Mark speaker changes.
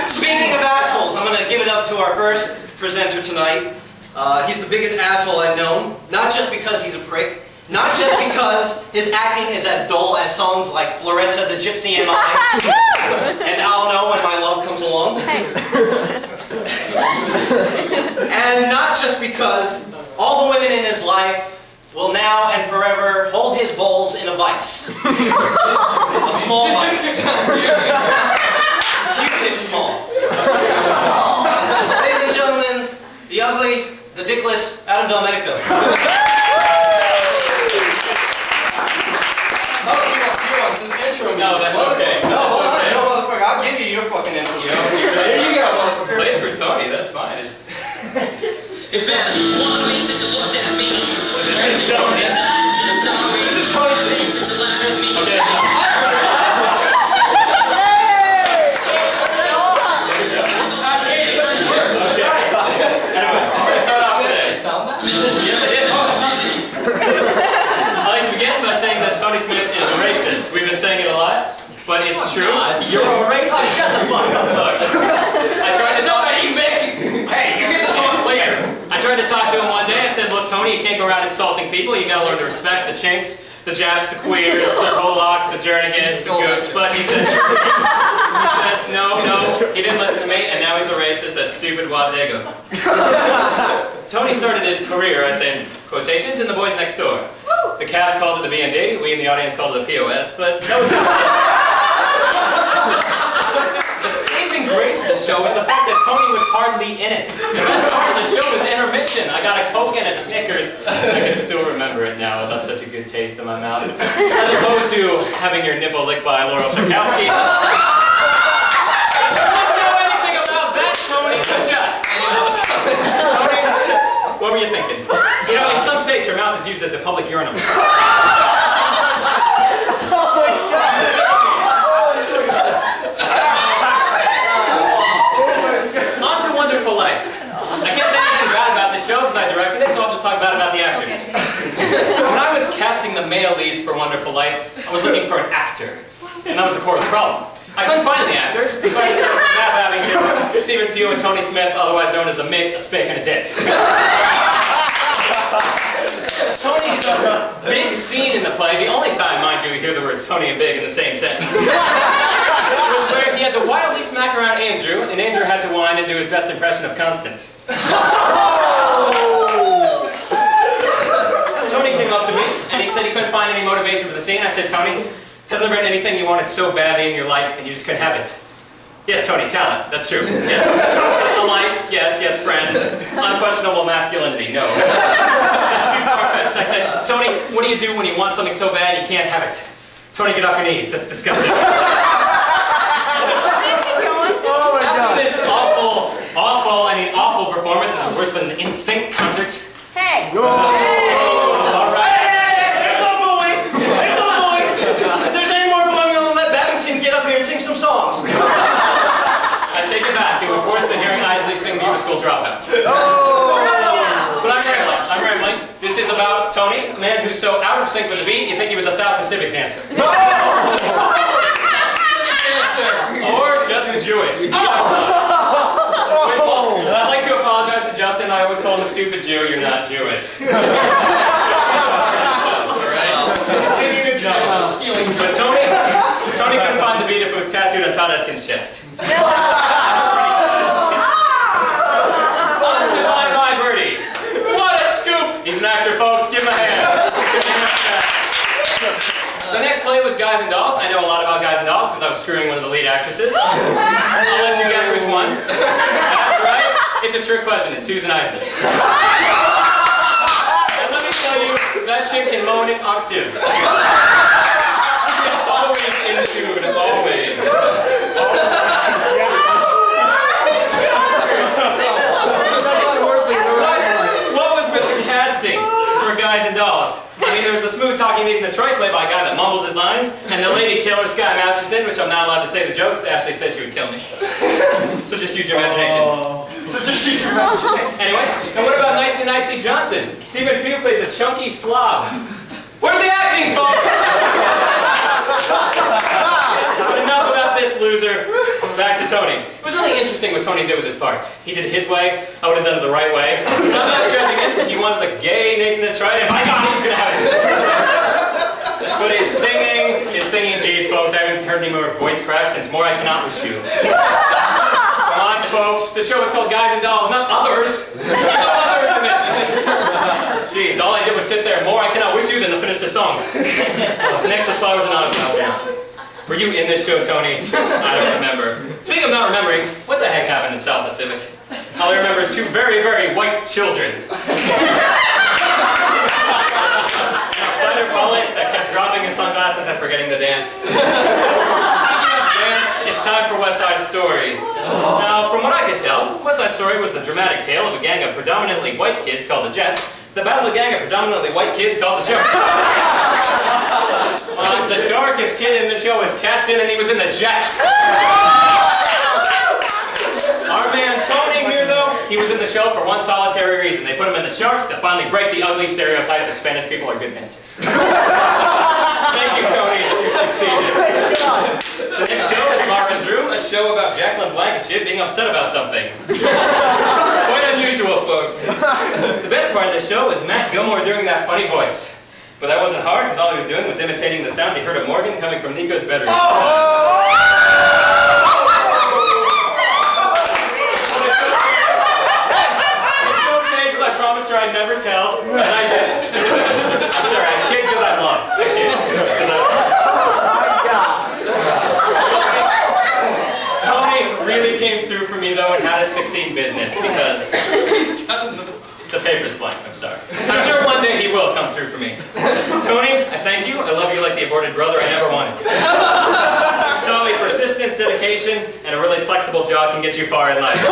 Speaker 1: Speaking of assholes, I'm going to give it up to our first presenter tonight. He's the biggest asshole I've known. Not just because he's a prick. Not just because his acting is as dull as songs like Floretta the Gypsy and and I'll Know When My Love Comes Along. And not just because all the women in his life will now and forever hold his balls in a vice. A small vice. Q-tip small. Ladies and gentlemen, the ugly, the dickless Adam Delmenico.
Speaker 2: No, that's okay.
Speaker 1: No, hold on, no, motherfucker. I'll give you your fucking intro. Here you go, motherfucker.
Speaker 2: Play it for Tony, that's fine.
Speaker 3: It's been one reason to look at me.
Speaker 2: This is Tony.
Speaker 1: This is Tony.
Speaker 2: Okay. Anyway, we're going to start off today. Yes, I did. I'd like to begin by saying that Tony Smith is a racist. We've been saying it a lot, but it's true. You're a racist.
Speaker 3: Oh, shut the fuck up.
Speaker 2: Look, I tried to talk to you, Mick. Hey, you get to talk later. I tried to talk to him one day. I said, look, Tony, you can't go around insulting people. You gotta learn to respect the chinks, the Japs, the queers, the Polacks, the Jernigas, the gooks. But he says, no. He didn't listen to me, and now he's a racist. That stupid Wadego. Tony started his career, I say in quotations, in The Boys Next Door. The cast called it the B&D, we in the audience called it the POS, but that was just the saving grace of the show was the fact that Tony was hardly in it. The best part of the show was intermission. I got a Coke and a Snickers. I can still remember it now. I left such a good taste in my mouth. As opposed to having your nipple licked by Laurel Tchaikovsky. If you don't know anything about that, Tony, good job. Tony, what were you thinking? You know, in some states, your mouth is used as a public urinal. On to Wonderful Life. I can't say anything bad about this show because I directed it, so I'll just talk bad about the actors. When I was casting the male leads for Wonderful Life, I was looking for an actor. And that was the core of the problem. I couldn't find the actors, so I decided from Matt Babington, Stephen Pugh, and Tony Smith, otherwise known as a Mick, a Spick, and a Dick. Tony's a big scene in the play, the only time, mind you, we hear the words Tony and Big in the same sentence, was where he had to wildly smack around Andrew, and Andrew had to whine and do his best impression of Constance. Tony came up to me, and he said he couldn't find any motivation for the scene. I said, Tony, has there been anything you wanted so badly in your life, and you just couldn't have it? Yes, Tony, talent, that's true. Yes. A life, yes, friends. Unquestionable masculinity, no. That's too far-fetched. I said, Tony, what do you do when you want something so bad you can't have it? Tony, get off your knees, that's disgusting. After this awful performance, is worse than an NSYNC concert.
Speaker 4: Hey!
Speaker 2: All right.
Speaker 1: Hey, no booing! Hey, no booing! If there's any more booing, I'm gonna let Babington get up here and sing some songs.
Speaker 2: I take it back. It was worse than hearing Isley sing Beauty School Dropouts. But I'm rambling. This is about Tony, a man who's so out of sync with the beat, you think he was a South Pacific dancer. Or just Jewish. I'd like to apologize to Justin. I always call him a stupid Jew. You're not Jewish. Alright? Continue to judge. But Tony couldn't find the beat if it was tattooed on Todd Eskin's chest. On to Bye Birdie. What a scoop! He's an actor, folks. Give him a hand. The next play was Guys and Dolls. I know a lot about Guys and Dolls because I was screwing one of the lead actresses. I'll let you guess which one. That's right. It's a trick question. It's Susan Isley. And let me tell you, that chick can moan in octaves. Always in tune. Always. What was with the casting for Guys and Dolls? I mean, there was the smooth-talking lead in the Troy play by a guy that mumbles his lines, and the lady killer, Sky Masterson, which I'm not allowed to say the jokes, Ashley said she would kill me. So just use your imagination. Anyway, and what about Nicely Nicely Johnson? Stephen Pugh plays a chunky slob. Where's the acting, folks? But enough about this loser. Back to Tony. It was really interesting what Tony did with his parts. He did it his way, I would have done it the right way. I'm not judging it. He wanted the gay Nathan to try it, and my God, he was going to have it. But his singing, geez, folks, I haven't heard any more voice cracks since More I Cannot Wish You. Come on, folks, the show is called Guys and Dolls, not Others. Others in this. Jeez, all I did was sit there, More I Cannot Wish You, than to finish the song. Next was Flowers and Autumn Jam. Were you in this show, Tony? I don't remember. Speaking of not remembering, what the heck happened in South Pacific? All I remember is two very, very white children. And a fighter pilot that kept dropping his sunglasses and forgetting to dance. Speaking of dance, it's time for West Side Story. Now, from what I could tell, West Side Story was the dramatic tale of a gang of predominantly white kids called the Jets, the battle of a gang of predominantly white kids called the Sharks. The darkest kid in the show was cast in, and he was in the Jets. Our man Tony here, though, he was in the show for one solitary reason. They put him in the Sharks to finally break the ugly stereotype that Spanish people are good dancers. Thank you, Tony. You succeeded. The next show is Marvin's Room, a show about Jacqueline Blankenship being upset about something. Quite unusual, folks. The best part of the show was Matt Gilmore doing that funny voice. But that wasn't hard, because all he was doing was imitating the sounds he heard of Morgan coming from Nico's bedroom. It's okay, because I promised her I'd never tell, and I didn't. I'm sorry, I kid because I love. I kid. Tony really came through for me, though, in How to Succeed Business, because the paper's blank, I'm sorry. I'm sure one day he will come through for me. Tony, I thank you. I love you like the aborted brother I never wanted. Tony, persistence, dedication, and a really flexible jaw can get you far in life.